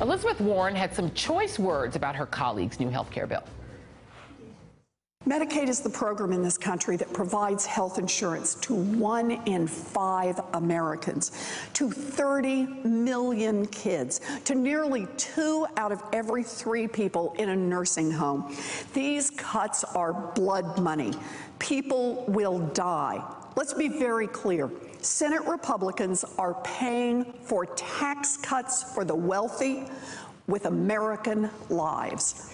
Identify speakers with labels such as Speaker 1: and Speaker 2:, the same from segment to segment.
Speaker 1: Elizabeth Warren had some choice words about her colleague's new health care bill.
Speaker 2: Medicaid is the program in this country that provides health insurance to 1 in 5 Americans, to 30 million kids, to nearly 2 out of every 3 people in a nursing home. These cuts are blood money. People will die. Let's be very clear. Senate Republicans are paying for tax cuts for the wealthy with American lives.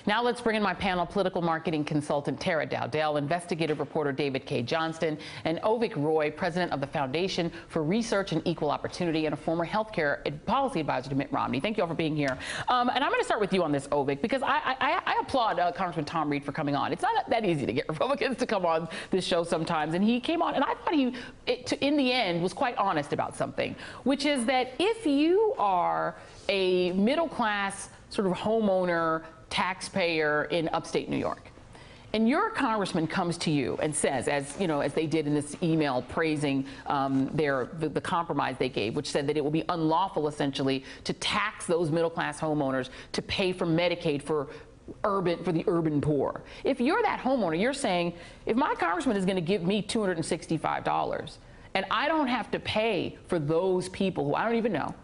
Speaker 1: Now let's bring in my panel, political marketing consultant Tara Dowdell, investigative reporter David K. Johnston, and Ovik Roy, president of the Foundation for Research and Equal Opportunity and a former healthcare policy advisor to Mitt Romney. Thank you all for being here. And I'm going to start with you on this, Ovik, because I applaud Congressman Tom Reid for coming on. It's not that easy to get Republicans to come on this show sometimes, and he came on, and I thought he, in the end, was quite honest about something, which is that if you are a middle-class sort of homeowner, taxpayer in upstate New York, and your congressman comes to you and says, as you know, as they did in this email praising the compromise they gave, which said that it will be unlawful essentially to tax those middle-class homeowners to pay for Medicaid for the urban poor. If you're that homeowner, you're saying, if my congressman is going to give me $265 and I don't have to pay for those people who I don't even know,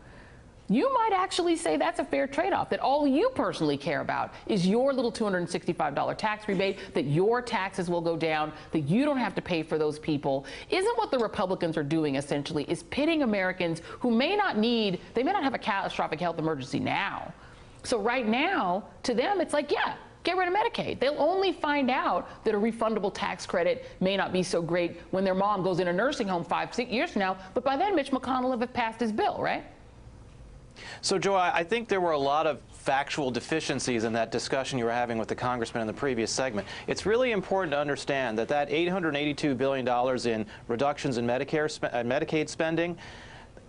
Speaker 1: you might actually say that's a fair trade-off, that all you personally care about is your little $265 tax rebate, that your taxes will go down, that you don't have to pay for those people. Isn't what the Republicans are doing essentially is pitting Americans who may not have a catastrophic health emergency now. So right now, to them, it's like, yeah, get rid of Medicaid. They'll only find out that a refundable tax credit may not be so great when their mom goes in a nursing home 5-6 years from now, but by then Mitch McConnell will have passed his bill, right?
Speaker 3: So, Joe, I think there were a lot of factual deficiencies in that discussion you were having with the congressman in the previous segment. It's really important to understand that $882 billion in reductions in Medicaid spending,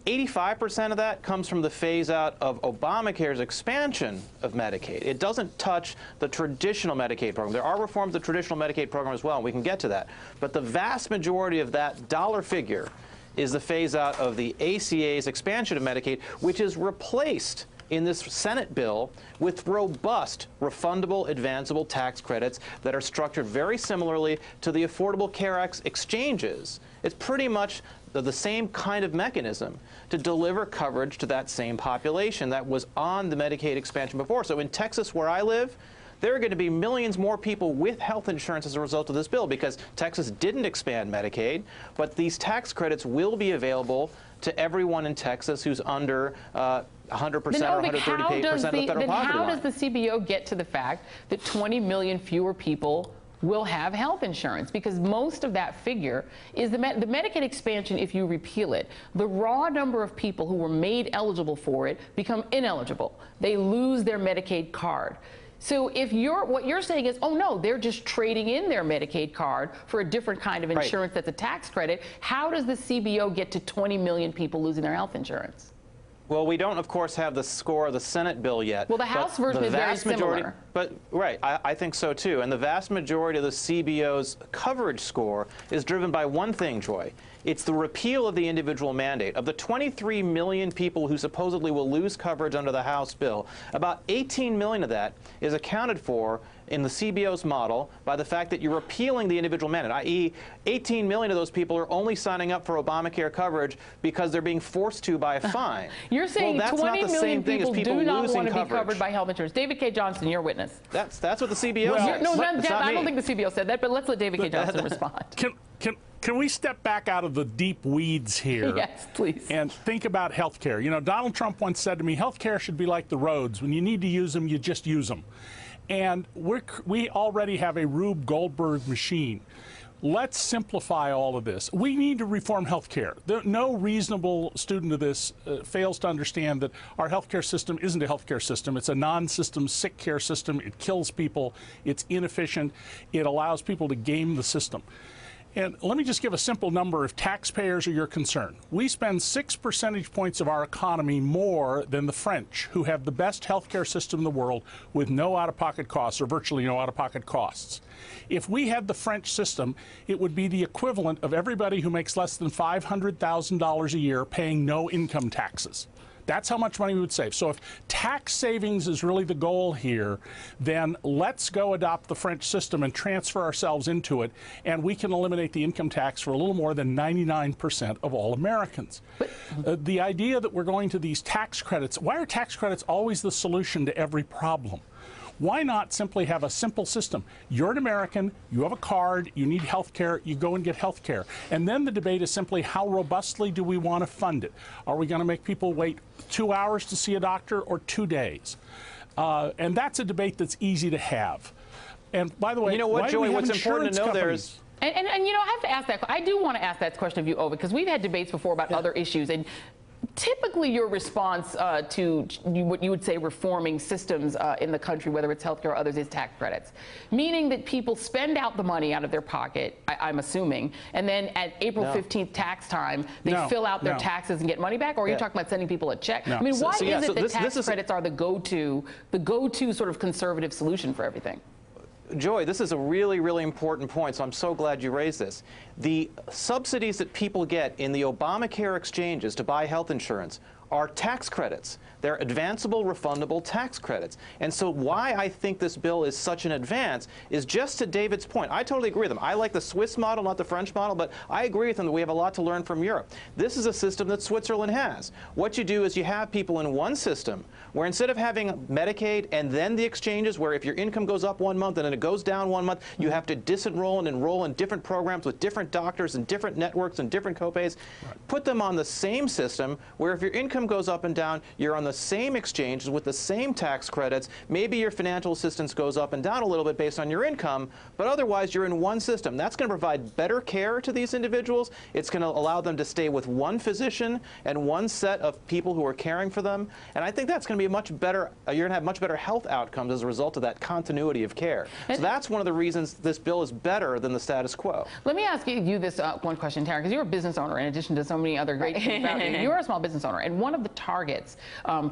Speaker 3: 85% of that comes from the phase-out of Obamacare's expansion of Medicaid. It doesn't touch the traditional Medicaid program. There are reforms of the traditional Medicaid program as well, and we can get to that. But the vast majority of that dollar figure is the phase-out of the ACA's expansion of Medicaid, which is replaced in this Senate bill with robust, refundable, advanceable tax credits that are structured very similarly to the Affordable Care Act's exchanges. It's pretty much the same kind of mechanism to deliver coverage to that same population that was on the Medicaid expansion before. So in Texas, where I live, there are going to be millions more people with health insurance as a result of this bill because Texas didn't expand Medicaid, but these tax credits will be available to everyone in Texas who's under 100% or 130% of the federal poverty line.
Speaker 1: Then how does the CBO get to the fact that 20 million fewer people will have health insurance? Because most of that figure is the Medicaid expansion. If you repeal it, the raw number of people who were made eligible for it become ineligible. They lose their Medicaid card. So if what you're saying is, oh no, they're just trading in their Medicaid card for a different kind of insurance that's a tax credit, how does the CBO get to 20 million people losing their health insurance?
Speaker 3: Well, we don't, of course, have the score of the Senate bill yet.
Speaker 1: Well, the House version is very similar.
Speaker 3: Right, I think so too. And the vast majority of the CBO's coverage score is driven by one thing, Joy. It's the repeal of the individual mandate. Of the 23 million people who supposedly will lose coverage under the House bill, about 18 million of that is accounted for in the CBO's model by the fact that you're repealing the individual mandate, i.e. 18 million of those people are only signing up for Obamacare coverage because they're being forced to by a fine.
Speaker 1: You're saying 20 million people do not want to be covered by health insurance. David K. Johnston, your witness.
Speaker 3: That's what the CBO says.
Speaker 1: No, I don't think the CBO said that, but let's let David K. Johnston respond.
Speaker 4: Can we step back out of the deep weeds here?
Speaker 1: Yes, please. And
Speaker 4: think about health care. You know, Donald Trump once said to me, health care should be like the roads. When you need to use them, you just use them. And we already have a Rube Goldberg machine. Let's simplify all of this. We need to reform health care. No reasonable student of this fails to understand that our health care system isn't a health care system. It's a non-system sick care system. It kills people. It's inefficient. It allows people to game the system. And let me just give a simple number if taxpayers are your concern. We spend 6 percentage points of our economy more than the French, who have the best healthcare system in the world with no out-of-pocket costs, or virtually no out-of-pocket costs. If we had the French system, it would be the equivalent of everybody who makes less than $500,000 a year paying no income taxes. That's how much money we would save. So if tax savings is really the goal here, then let's go adopt the French system and transfer ourselves into it, and we can eliminate the income tax for a little more than 99% of all Americans. The idea that we're going to these tax credits, why are tax credits always the solution to every problem? Why not simply have a simple system? You're an American, you have a card, you need health care, you go and get health care. And then the debate is simply how robustly do we want to fund it? Are we going to make people wait 2 hours to see a doctor or 2 days? And that's a debate that's easy to have. And by the way,
Speaker 3: you know what, Joey, what's important to know there is...
Speaker 1: And you know, I have to ask that. I do want to ask that question of you, Ovik, because we've had debates before about other issues. And typically your response to what you would say reforming systems in the country, whether it's healthcare or others, is tax credits, meaning that people spend out the money out of their pocket, I'm assuming, and then at April 15th tax time, they fill out their taxes and get money back? Or are you talking about sending people a check? I mean, why is it that tax credits are the go-to sort of conservative solution for everything?
Speaker 3: Joy, this is a really, really important point, so I'm so glad you raised this. The subsidies that people get in the Obamacare exchanges to buy health insurance are tax credits. They're advanceable, refundable tax credits. And so why I think this bill is such an advance is just to David's point. I totally agree with him. I like the Swiss model, not the French model, but I agree with him that we have a lot to learn from Europe. This is a system that Switzerland has. What you do is you have people in one system where instead of having Medicaid and then the exchanges where if your income goes up 1 month and then it goes down 1 month, you have to disenroll and enroll in different programs with different doctors and different networks and different copays. Put them on the same system where if your income goes up and down, you're on the same exchanges with the same tax credits. Maybe your financial assistance goes up and down a little bit based on your income, but otherwise you're in one system. That's going to provide better care to these individuals. It's going to allow them to stay with one physician and one set of people who are caring for them. And I think that's going to be a much better, you're going to have much better health outcomes as a result of that continuity of care. So that's one of the reasons this bill is better than the status quo.
Speaker 1: Let me ask you this one question, Tara, because you're a business owner in addition to so many other great things about you. You're a small business owner, and one of the targets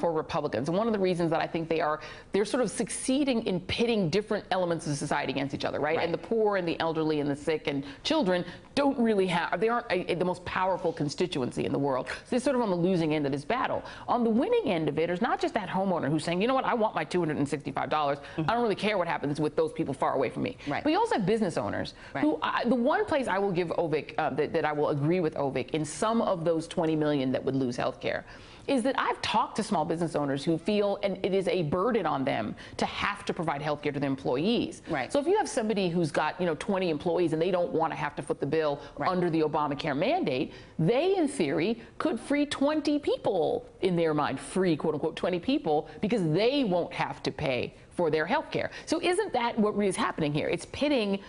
Speaker 1: for Republicans, and one of the reasons that I think they're sort of succeeding in pitting different elements of society against each other, right? And the poor and the elderly and the sick and children don't really have, they aren't the most powerful constituency in the world. So they're sort of on the losing end of this battle. On the winning end of it, there's not just that homeowner who's saying, you know what, I want my $265. I don't really care what happens with those people far away from me. But you also have business owners who, the one place I will give Ovik, that I will agree with Ovik in some of those 20 million that would lose health care, is that I've talked to small business owners who feel, and it is a burden on them to have to provide health care to their employees. So if you have somebody who's got 20 employees and they don't want to have to foot the bill under the Obamacare mandate, they in theory could free 20 people, in their mind, free quote unquote 20 people, because they won't have to pay for their health care. So isn't that what is happening here? It's pitting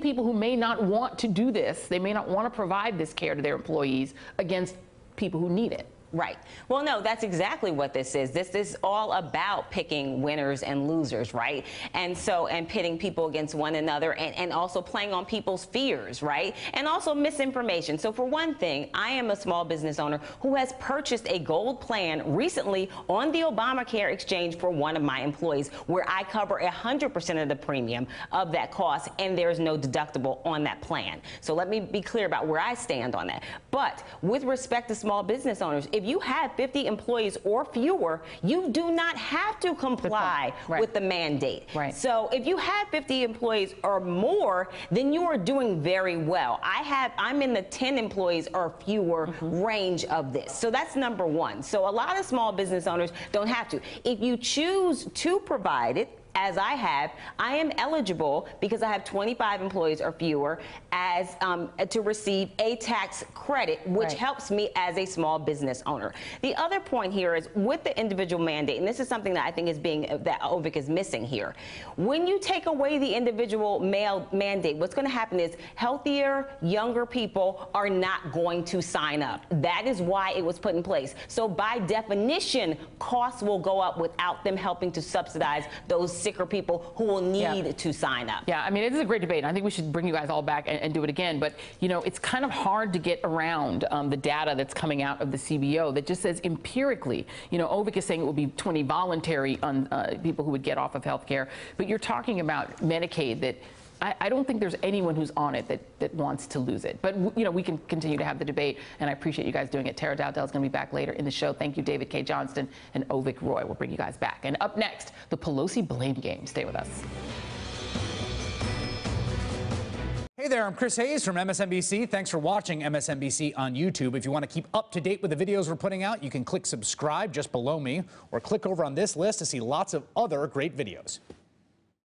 Speaker 1: people who may not want to do this, they may not want to provide this care to their employees against people who need it.
Speaker 5: Right. Well, no, that's exactly what this is. This is all about picking winners and losers, right? And pitting people against one another, and also playing on people's fears, right? And also misinformation. So for one thing, I am a small business owner who has purchased a gold plan recently on the Obamacare exchange for one of my employees, where I cover 100% of the premium of that cost, and there's no deductible on that plan. So let me be clear about where I stand on that. But with respect to small business owners, if you have 50 employees or fewer, you do not have to comply with the mandate. So if you have 50 employees or more, then you are doing very well. I'm in the 10 employees or fewer range of this. So that's number one. So a lot of small business owners don't have to. If you choose to provide it, as I have, I am eligible, because I have 25 employees or fewer, as to receive a tax credit, which helps me as a small business owner. The other point here is with the individual mandate, and this is something that I think is that Ovik is missing here. When you take away the individual mandate, what's going to happen is healthier, younger people are not going to sign up. That is why it was put in place. So by definition, costs will go up without them helping to subsidize those sicker people who will need to sign up.
Speaker 1: Yeah, I mean, it is a great debate, and I think we should bring you guys all back and do it again. But, it's kind of hard to get around the data that's coming out of the CBO that just says empirically, Ovik is saying it will be 20 voluntary people who would get off of health care. But you're talking about Medicaid that I don't think there's anyone who's on it that wants to lose it. But, you know, we can continue to have the debate, and I appreciate you guys doing it. Tara Dowdell is going to be back later in the show. Thank you, David K. Johnston and Ovik Roy. We'll bring you guys back. And up next, the Pelosi blame game. Stay with us.
Speaker 6: Hey there, I'm Chris Hayes from MSNBC. Thanks for watching MSNBC on YouTube. If you want to keep up to date with the videos we're putting out, you can click subscribe just below me, or click over on this list to see lots of other great videos.